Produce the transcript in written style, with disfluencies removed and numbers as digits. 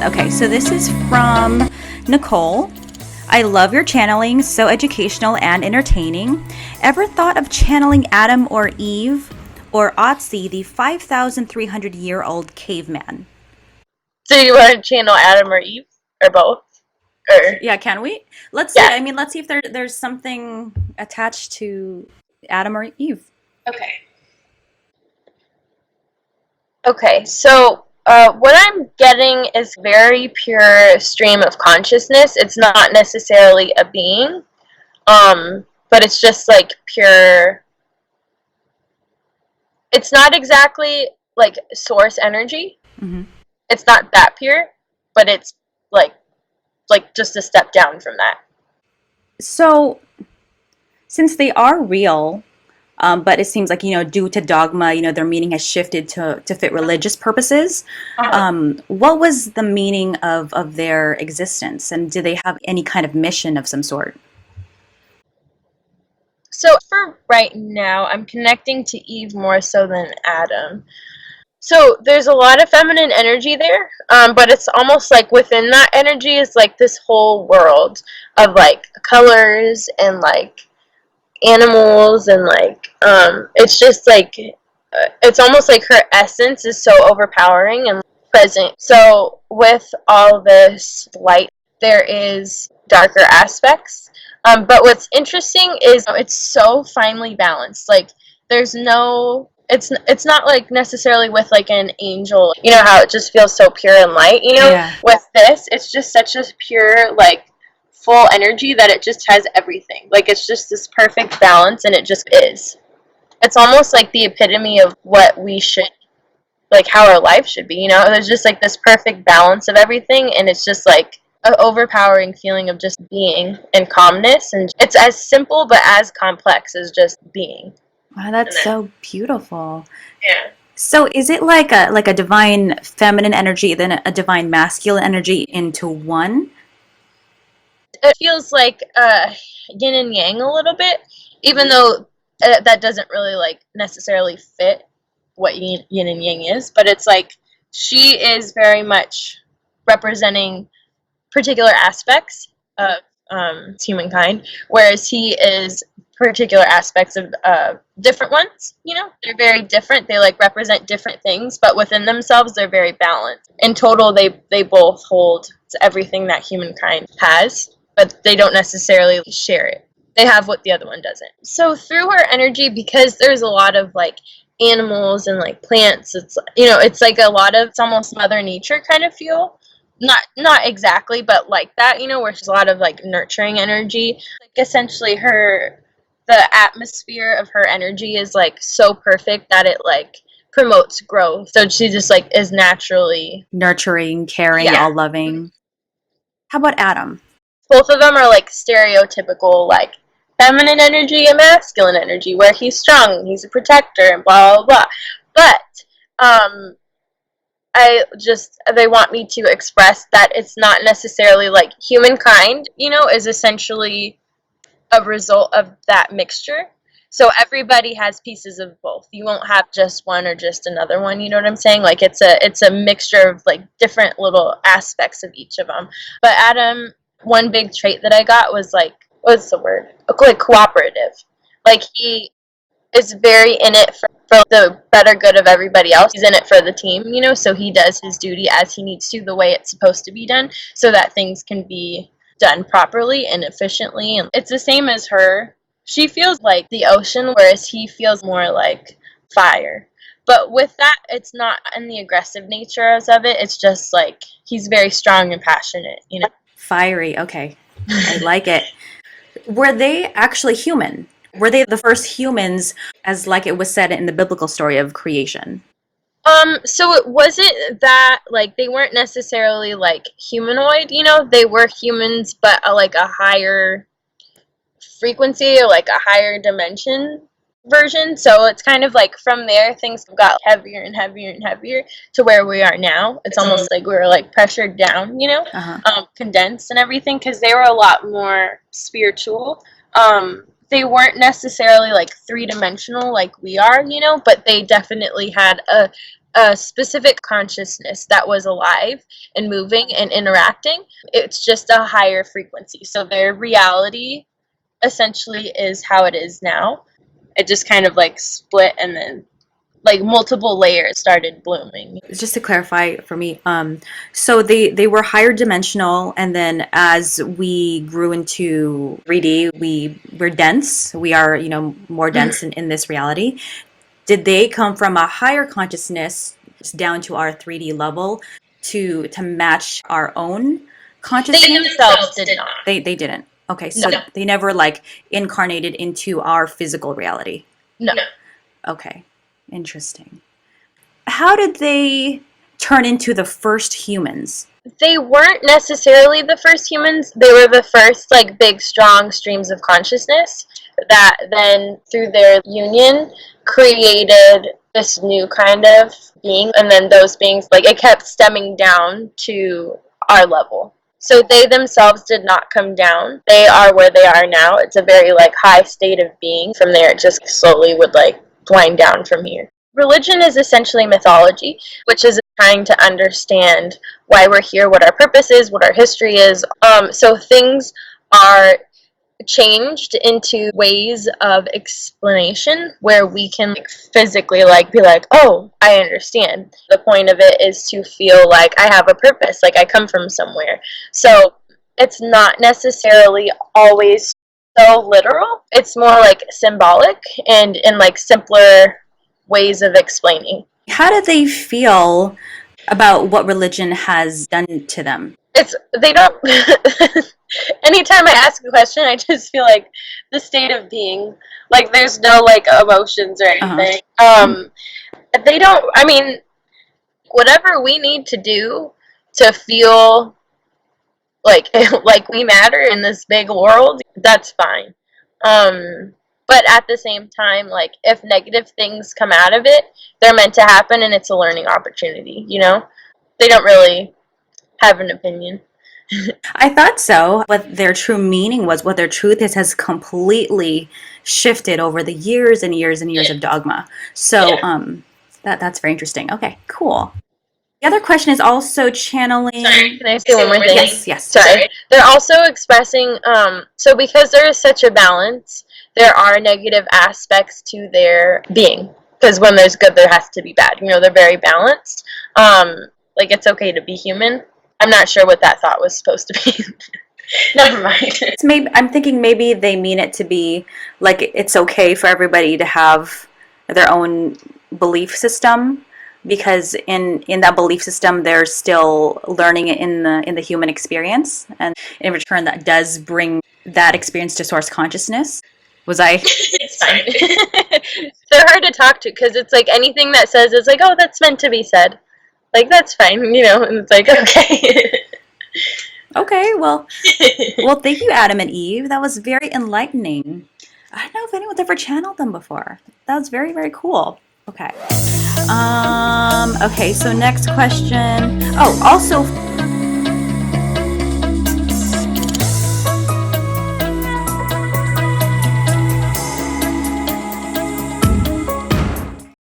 Okay, so this is from Nicole. I love your channeling, so educational and entertaining. Ever thought of channeling Adam or Eve or Otzi, the 5,300-year-old caveman? So you want to channel Adam or Eve or both? Or Yeah, can we? Let's see. yeah. I mean, let's see if there's something attached to Adam or Eve. Okay. Okay. So what I'm getting is very pure stream of consciousness. It's not necessarily a being, but it's just like pure. It's not exactly like source energy. Hmm. It's not that pure, but it's like just a step down from that. So, since they are real, but it seems like, due to dogma, their meaning has shifted to fit religious purposes. Uh-huh. What was the meaning of their existence? And do they have any kind of mission of some sort? So for right now, I'm connecting to Eve more so than Adam. So there's a lot of feminine energy there, but it's almost like within that energy is like this whole world of like colors and like animals and like it's just like it's almost like her essence is so overpowering and present. So with all this light, there is darker aspects. But what's interesting is it's so finely balanced. Like there's no it's not like necessarily with like an angel, you know how it just feels so pure and light, you know? Yeah. With this, it's just such a pure like full energy that it just has everything. Like it's just this perfect balance and it just is. It's almost like the epitome of what we should like how our life should be, you know? There's just like this perfect balance of everything and it's just like an overpowering feeling of just being and calmness and it's as simple but as complex as just being. Wow, that's so beautiful. Yeah. So is it like a divine feminine energy, then a divine masculine energy into one? It feels like yin and yang a little bit, even though that doesn't really like necessarily fit what yin and yang is. But it's like she is very much representing particular aspects of humankind, whereas he is particular aspects of different ones. You know, they're very different. They like represent different things, but within themselves, they're very balanced. In total, they both hold everything that humankind has, but they don't necessarily share it. They have what the other one doesn't. So through her energy, because there's a lot of like animals and like plants, it's it's like a lot of it's almost Mother Nature kind of feel not exactly, but like that, where there's a lot of like nurturing energy. Like essentially the atmosphere of her energy is like so perfect that it like promotes growth. So she just like is naturally Nurturing, caring, yeah. all loving. How about Adam? Both of them are like stereotypical like feminine energy and masculine energy where he's strong, he's a protector and blah blah blah. But they want me to express that it's not necessarily like humankind, is essentially a result of that mixture. So everybody has pieces of both. You won't have just one or just another one, you know what I'm saying? Like it's a mixture of like different little aspects of each of them. But Adam, one big trait that I got was like what's the word? Like cooperative. Like he is very in it for the better good of everybody else. He's in it for the team, so he does his duty as he needs to, the way it's supposed to be done, so that things can be done properly and efficiently. And it's the same as her. She feels like the ocean, whereas he feels more like fire. But with that, it's not in the aggressive nature of it. It's just like he's very strong and passionate. Fiery. Okay. I like it. Were they actually human? Were they the first humans, as like it was said in the biblical story of creation? So it wasn't that like they weren't necessarily like humanoid, they were humans, but like a higher frequency or like a higher dimension version. So it's kind of like from there things got heavier and heavier and heavier to where we are now. It's almost like we were like pressured down, Uh-huh. condensed and everything because they were a lot more spiritual. They weren't necessarily like three-dimensional like we are, but they definitely had a specific consciousness that was alive and moving and interacting. It's just a higher frequency. So their reality essentially is how it is now. It just kind of like split, and then like multiple layers started blooming. Just to clarify for me, so they were higher dimensional, and then as we grew into 3D, we're dense. We are, more dense in this reality. Did they come from a higher consciousness down to our 3D level to match our own consciousness? They themselves did not. They didn't. Okay, so No. they never like incarnated into our physical reality. No. Okay, interesting. How did they turn into the first humans? They weren't necessarily the first humans. They were the first like big strong streams of consciousness that then through their union created this new kind of being, and then those beings, like, it kept stemming down to our level. So they themselves did not come down. They are where they are now. It's a very like high state of being. From there it just slowly would like wind down from here. Religion is essentially mythology, which is trying to understand why we're here, what our purpose is, what our history is. So things are changed into ways of explanation where we can like physically like be like, oh, I understand. The point of it is to feel like I have a purpose, like I come from somewhere. So it's not necessarily always so literal. It's more like symbolic and in like simpler ways of explaining. How do they feel about what religion has done to them? They don't anytime I ask a question, I just feel like the state of being, like there's no like emotions or anything. They don't, I mean, whatever we need to do to feel like like we matter in this big world, that's fine. But at the same time, like if negative things come out of it, they're meant to happen, and it's a learning opportunity, They don't really have an opinion. I thought so. What their true meaning was, what their truth is, has completely shifted over the years and years and years of dogma. So that's very interesting. Okay, cool. The other question is also channeling. Sorry, can I say one more thing? Yes. Sorry. They're also expressing, so because there is such a balance, there are negative aspects to their being. Because when there's good, there has to be bad. They're very balanced. Like, it's okay to be human. I'm not sure what that thought was supposed to be. Never mind. I'm thinking maybe they mean it to be like it's okay for everybody to have their own belief system, because in that belief system they're still learning in the human experience, and in return that does bring that experience to source consciousness. Was I? It's fine. They're hard to talk to because it's like anything that says is like, oh, that's meant to be said. Like, that's fine, and it's like, okay. Okay, well, thank you, Adam and Eve. That was very enlightening. I don't know if anyone's ever channeled them before. That was very, very cool. Okay. Okay, so next question. Oh, also